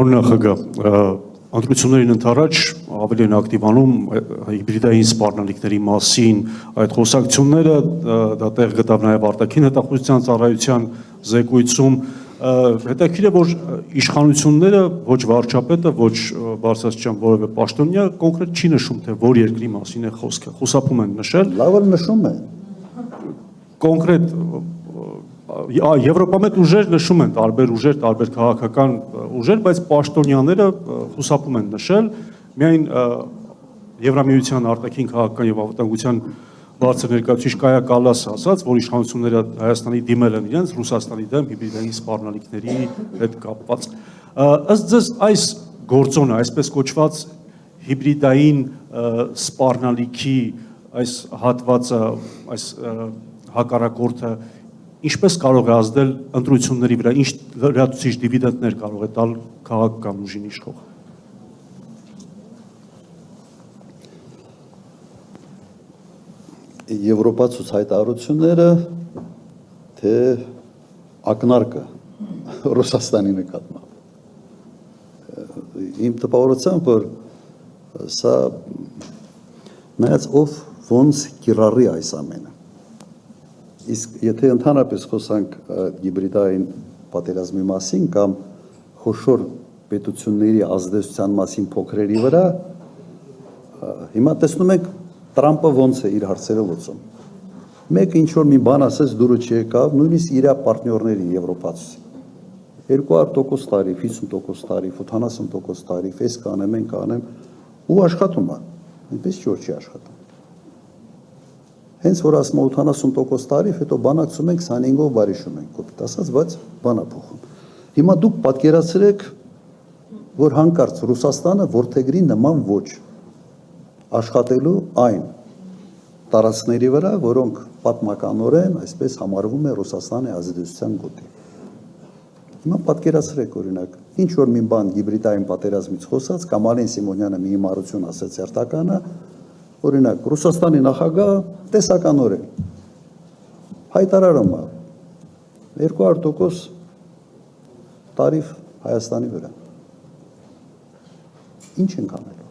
Պարոն նախագահ, ընտրություններին ընդառաջ ավելի են ակտիվանում հիբրիդային սպառնալիքների մասին այդ խոսակցությունները, դա տեղ գտավ նաև արտաքին հետախուզության ծառայության զեկույցում, հետաքրքիր է, որ իշխանությունները ոչ վարչապետը, ոչ բարձրաստիճան որևէ պաշտոնյա կոնկրետ չի նշում, թե որ երկրի մասին է խոսքը, խուսափում են նշել։ Լավ էլ նշում են։ Կոնկրետ Եվրոպամետ ուժեր նշում են տարբեր ուժեր, տարբեր քաղաքական ուժեր, բայց պաշտոնյաները խուսափում են նշել, միայն Եվրամիության արտաքին քաղաքական եւ անվտանգության բարձր ներկայացուցիչ Կայա Կալասը ասաց, որ իշխանությունները Հայաստանի դիմել են իրենց Ռուսաստանի դեմ հիբրիդային սպառնալիքների հետ կապված։ Ըստ ձեզ այս գործոնը, այսպես կոչված հիբրիդային սպառնալիքի այս հատվածը, այս հակառակորդը ինչպես կարող է ազդել ընտրությունների վրա, ինչ լրացուցիչ դիվիդենտներ կարող է տալ քաղաքական ուժին իշխող։ Եվրոպացուց հայտարարությունները, թե ակնարկը Ռուսաստանի նկատմամբ։ Իմ տպավորությամբ, որ սա նայած ով ոնց կիրառի այս ամենը։ Իսկ եթե ընդհանրապես խոսանք հիբրիդային պատերազմի մասին կամ խոշոր պետությունների ազդեցության մասին փոքրերի վրա, հիմա տեսնում ենք Տրամպը ոնց է իր հարցերը լուծում։ Մեկը ինչ որ մի բան ասես դուրը չեկավ, նույնիսկ իր պարտներների եվրոպացի 200% տարիվ, 50% տարիվ, 70% տարիվ, այս կանեմ, այն կանեմ, ու աշխատում է, այնպես չէ որ չի աշխատում։ Հենց որ ասում 80% տարիվ, հետո բանակցում ենք 25-ով բարիշում ենք, կոպիտ ասած, բայց բանա փոխում։ Հիմա դուք պատկերացրեք, որ հանկարծ Ռուսաստանը որդեգրի նման ոչ աշխատելու այն տարածքների վրա, որոնք պատմականորեն այսպես համարվում է Ռուսաստանի ազդեցության գոտի։ Հիմա պատկերացրեք օրինակ, ինչ որ մի բան հիբրիդային պատերազմից խոսած, կամ Արեն Սիմոնյանը մի հիմարություն ասաց հերթականը, օրինակ Ռուսաստանի նախագահ տեսականորեն հայտարարում է 200% տարիվ Հայաստանի վրա։ Ինչ ենք անելու։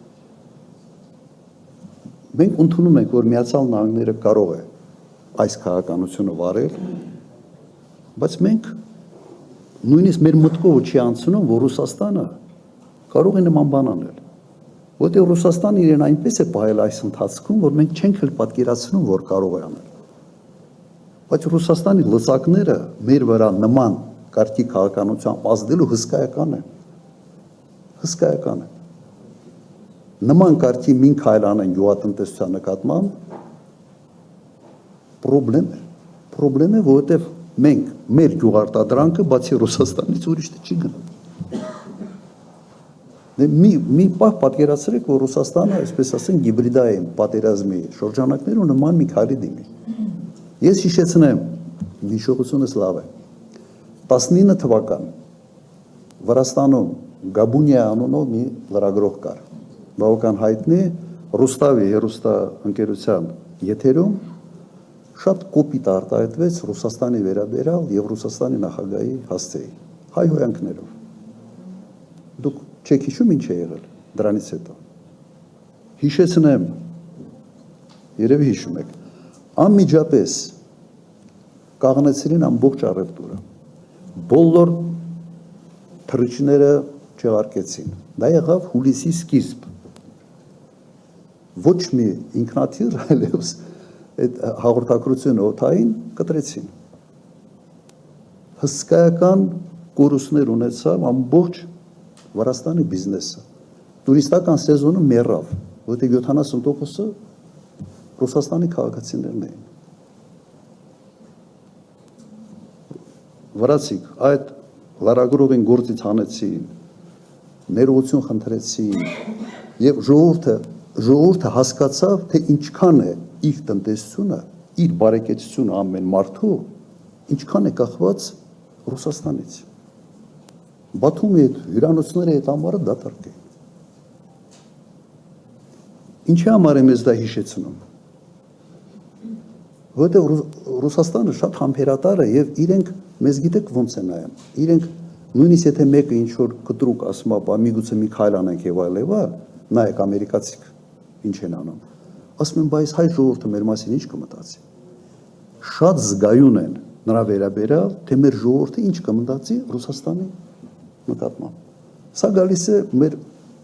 Մենք ընդունում ենք, որ Միացյալ Նահանգները կարող է այս քաղաքականությունը վարել, բայց մենք նույնիսկ մեր մտքով չի անցնում, որ Ռուսաստանը կարող է նման բան անել։ Որտեղ Ռուսաստանը իրեն այնպես է պահել այս ընթացքում, որ մենք չենք էլ պատկերացնում, որ կարող է անել։ Բայց Ռուսաստանի լծակները մեր վրա նման կարգի քաղաքականությամբ ազդելու հսկայական են։ Հսկայական են։ Նման կարգի մին քայլ անեն գյուղատնտեսության նկատմամբ պրոբլեմ է, որովհետև մենք մեր գյուղարտադրանքը բացի Ռուսաստանից ուրիշ չի գնում։ Մի պահ պատկերացրեք, որ Ռուսաստանը, այսպես ասենք, հիբրիդային պատերազմի շրջանակներում նման մի քայլի դիմի։ Ես հիշեցնեմ, հիշողությունս լավ է։ 19 թվական Վրաստանում Գաբունիա անունով մի լրագրող կար։ Բավական հայտնի Ռուստավի հերոստա ընկերության եթերում շատ կոպիտ արտահայտվեց Ռուսաստանի վերաբերյալ եւ Ռուսաստանի նախագահի հասցեի հայ հոյանքներով։ Դուք չեք հիշում ինչ է եղել դրանից հետո։ Հիշեցնեմ, երևի հիշում եք, անմիջապես կաղնեցրին ամբողջ առևտուրը։ Բոլոր թռիչքները չեղարկեցին։ Դա եղավ հուլիսի սկիզբ։ Ոչ մի ինքնաթիռ այլևս այդ հաղորդակցությունը օդային կտրեցին։ Հսկայական կորուստներ ունեցավ ամբողջ Վրաստանի բիզնեսը։ Տուրիստական սեզոնը մեռավ, որտեղ 70%-ը Ռուսաստանի քաղաքացիներն էին։ Վրացիք այդ լրագրողին գործից հանեցին, ներողություն խնդրեցին եւ ժողովուրդը հասկացավ, թե ինչքան է իր տնտեսությունը, իր բարեկեցությունը ամեն մարդու, ինչքան է կախված Ռուսաստանից։ Բաթումի այդ հյուրանոցների այդ ամառը դատարկ է։ Ինչի համար եմ ես դա հիշեցնում։ Որտեղ Ռուսաստանը շատ համբերատար է եւ իրենք մեզ գիտեք ոնց է նայում։ Իրենք Նույնիսկ եթե մեկը ինչ որ կտրուկ ասում է, բա միգուցե մի քայլ անենք եւ այլն, նայեք ամերիկացիք ինչ են անում։ Ասում են, բայց հայ ժողովուրդը մեր մասին ինչ կմտածի։ Շատ զգայուն են նրա վերաբերյալ, թե մեր ժողովուրդը ինչ կմտածի Ռուսաստանի նկատմամբ։ Սա գալիս է մեր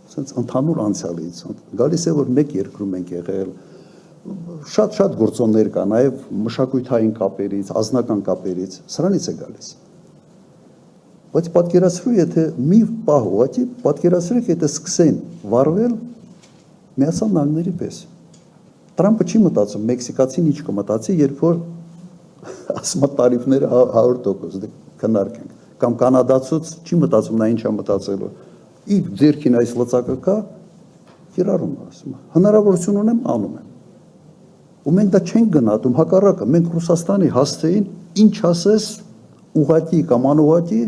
sense ընդհանուր անցյալից, գալիս է որ մեկ երկրում ենք եղել, շատ գործոններ կա, նաև մշակութային կապերից, ազնական կապերից, սրանից է գալիս։ Բայց պատկերացրու, եթե մի պահ ուղղակի պատկերացրեք, եթե սկսեն վարվել Միացյալ Նահանգների պես։ Տրամպը չի մտածում, մեքսիկացին ինչ կմտածի, երբ որ ասում է տարիֆները 100% քննարկենք, կամ կանադացուց չի մտածում նա ինչ է մտածելու։ Իր ձերքին այս լծակը կա, կիրառում է, ասում է, հնարավորություն ունեմ, անում եմ։ Ու մենք դա չենք գնահատում, հակառակը, մենք Ռուսաստանի հասցեին ինչ ասես ուղղակի կամ անուղղակի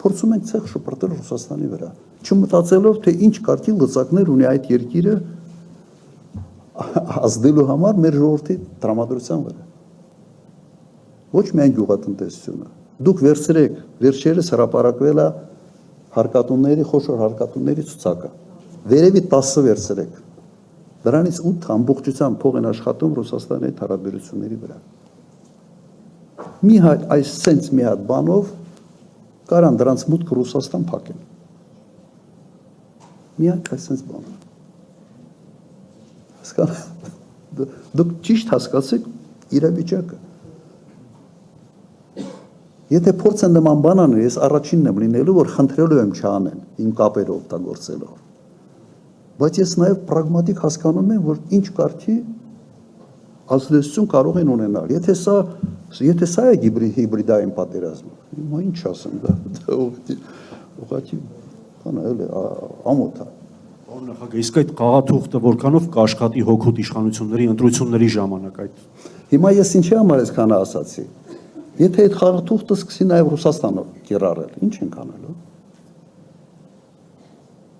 փորձում ենք ցեղ շպրտել Ռուսաստանի վրա, չմտածելով, թե ինչ կարգի լծակներ ունի այդ երկիրը ազդելու համար մեր ժողովրդի տրամադրության վրա։ Ոչ միայն գյուղատնտեսությունը։ Դուք վերցրեք, վերջերս հրապարակվել է հարկատունների, խոշոր հարկատունների ցուցակը։ Վերևի 10 վերցրեք։ Դրանից 8 ամբողջությամբ փող են աշխատում Ռուսաստանի հետ հարաբերությունների վրա։ Մի հատ այս սենց մի հատ բանով կարան դրանց մուտքը Ռուսաստան փակեն։ Մի հատ այս սենց բան։ Դուք ճիշտ հասկացեք իրավիճակը։ Եթե փորձ են նման բան անել, ես առաջինն եմ լինելու, որ խնդրելու եմ չանեն, իմ կապերը օգտագործելով։ Բայց ես նաև պրագմատիկ հասկանում եմ, որ ինչ կարգի ազդեցություն կարող են ունենալ։ Եթե սա է հիբրիդային պատերազմը, հիմա ինչ ասեմ, դա ուղղակի բան է, ամոթ է։ Պարոն նախագահ, իսկ այդ խաղաթուղթը որքանով կաշխատի հօգուտ իշխանությունների ընտրությունների ժամանակ այդ։ Հիմա ես ինչի համար այսքանը ասացի։ Եթե այդ խաղաթուղթը սկսի նաև Ռուսաստանը կիրառել, ինչ ենք անելու։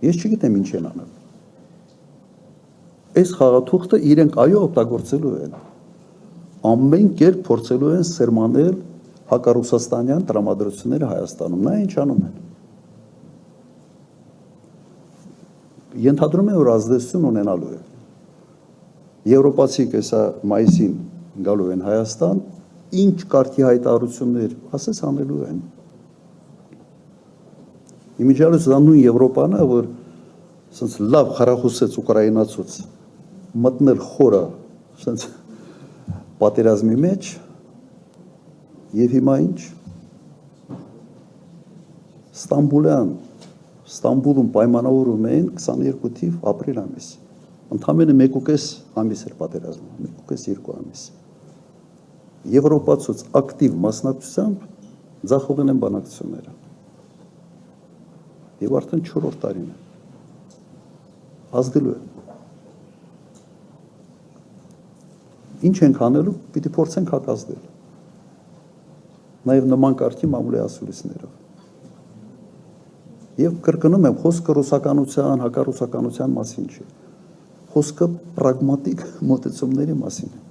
Ես չգիտեմ ինչ են անել։ Այս խաղաթուղթը իրենք այո օգտագործելու են։ Ամեն կերպ փորձելու են սերմանել հակառուսաստանյան տրամադրությունները Հայաստանում։ Նա ինչ անում են։ Ենթադրում եմ, որ ազդեցություն ունենալու է։ Եվրոպացիք հեսա մայիսին գալու են Հայաստան, ինչ կարգի հայտարարություններ, ասես անելու են։ Իմիջիալս դա նույն Եվրոպան է, որ սենց լավ խրախուսեց ուկրաինացուց մտնել խորը սենց պատերազմի մեջ եւ հիմա ինչ Ստամբուլում պայմանավորում էին 22 թիվ ապրիլ ամիս։ Ընդամենը 1.5 ամիս էր պատերազմը, 1.5-2 ամիս։ Եվրոպացուց ակտիվ մասնակցությամբ ձախողել են բանակցությունները։ Եվ արդեն 4-րդ տարին է։ Ազդելու է։ Ինչ ենք անելու, պիտի փորձենք հակազդել։ Նաև նման կարգի մամուլի ասուլիսներով։ Եվ կրկնում եմ, խոսքը ռուսականության, հակառուսականության մասին չի։ Խոսքը պրագմատիկ մոտեցումների մասին է։